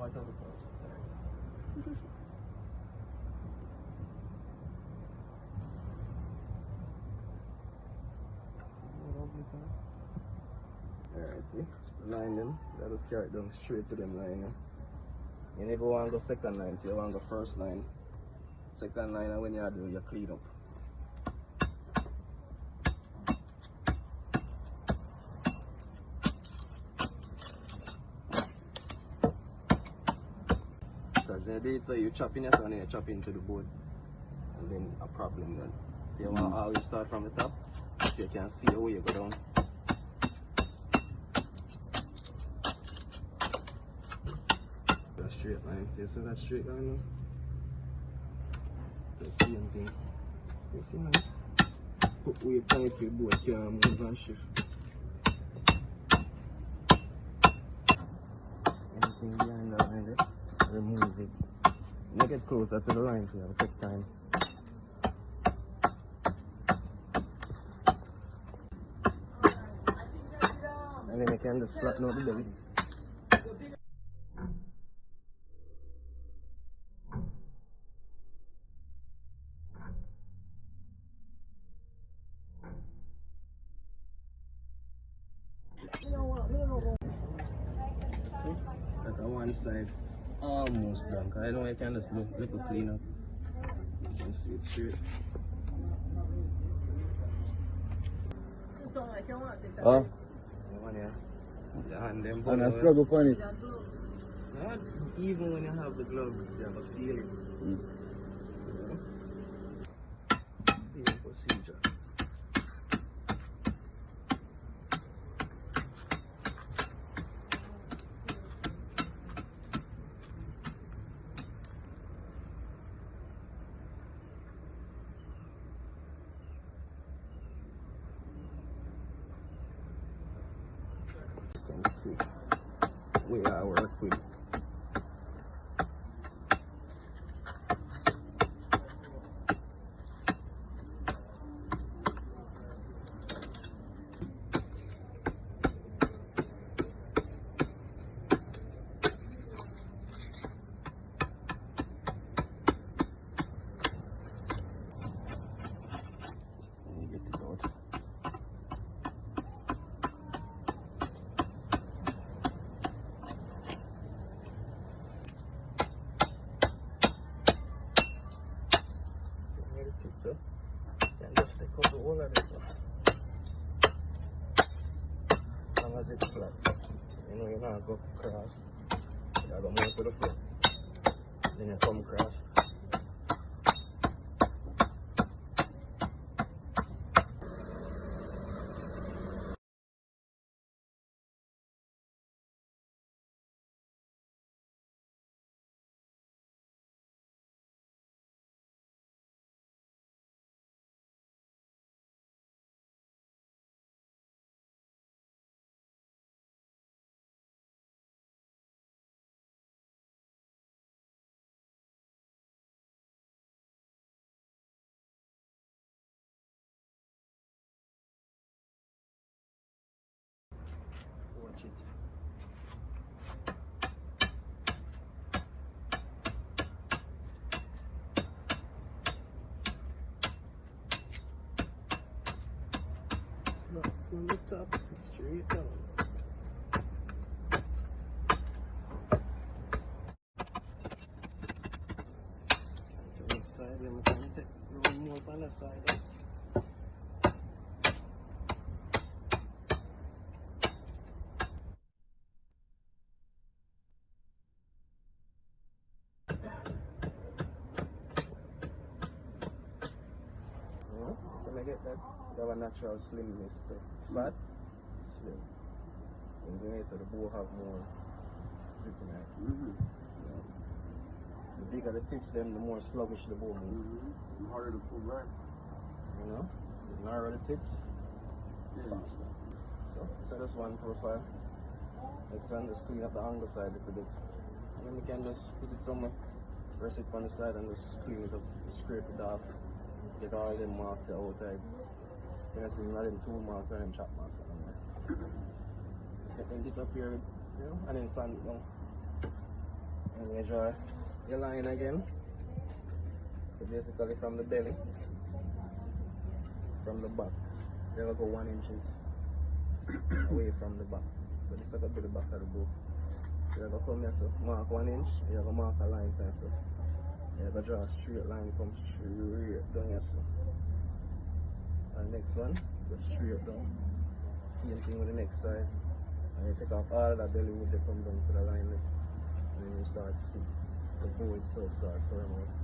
part of the process. Alright, see? Line them. You just carry it down straight to them line. You never want to go second line, so you want to go first line. Second line, and when you do, you clean up. Because you do it so you chop in your son and you chop into the board. And then a problem done. So you want to always start from the top, so you can see the way you go down. That straight line. You see that straight line now? The same thing. You see now? Put weight on it so the board can move and shift. Anything behind the line there, remove it. Make it closer to the line so you have to take time. And then you can just flatten out the belly. Like on one side, almost done. Cause I know I can just look clean up. You can see it straight. Oh, and then and I struggle for it. Not even when you have the gloves, you have a feeling. Same procedure. Can see where I work with. Let me get it out. So, and just take out all of this up. As long as it's flat. You know, you're not go cross. You go more to the front. Then you come cross. Watch it. Look, from the top, straight down. To the side, then we can take a little more on the side. Can I get that? You have a natural slimness, so fat, slim. And then so the bow have more zip in it. Yeah. The bigger the tips, then the more sluggish the bow moves. The harder to pull back. You know? The narrower the tips, faster. So that's one profile. Next one, just clean up the angle side a little bit. And then we can just put it somewhere, rest it on the side and just clean it up, scrape it off. Get all them marks outside. Then I see not them tool marks or them chop marks on there. Just get them disappear, you know, and then sand it down. And you draw your line again. So basically from the belly, from the back, you're gonna go 1 inches away from the back. So this is gonna be the back of the book. You're gonna come here, so mark 1 inch, you're gonna mark a line there, so you're gonna draw a straight line, come straight down here, so. And next one, go straight down. Same thing with the next side. And you take off all that belly wood, they come down to the line, and then you start to see the bowl itself starts to run out.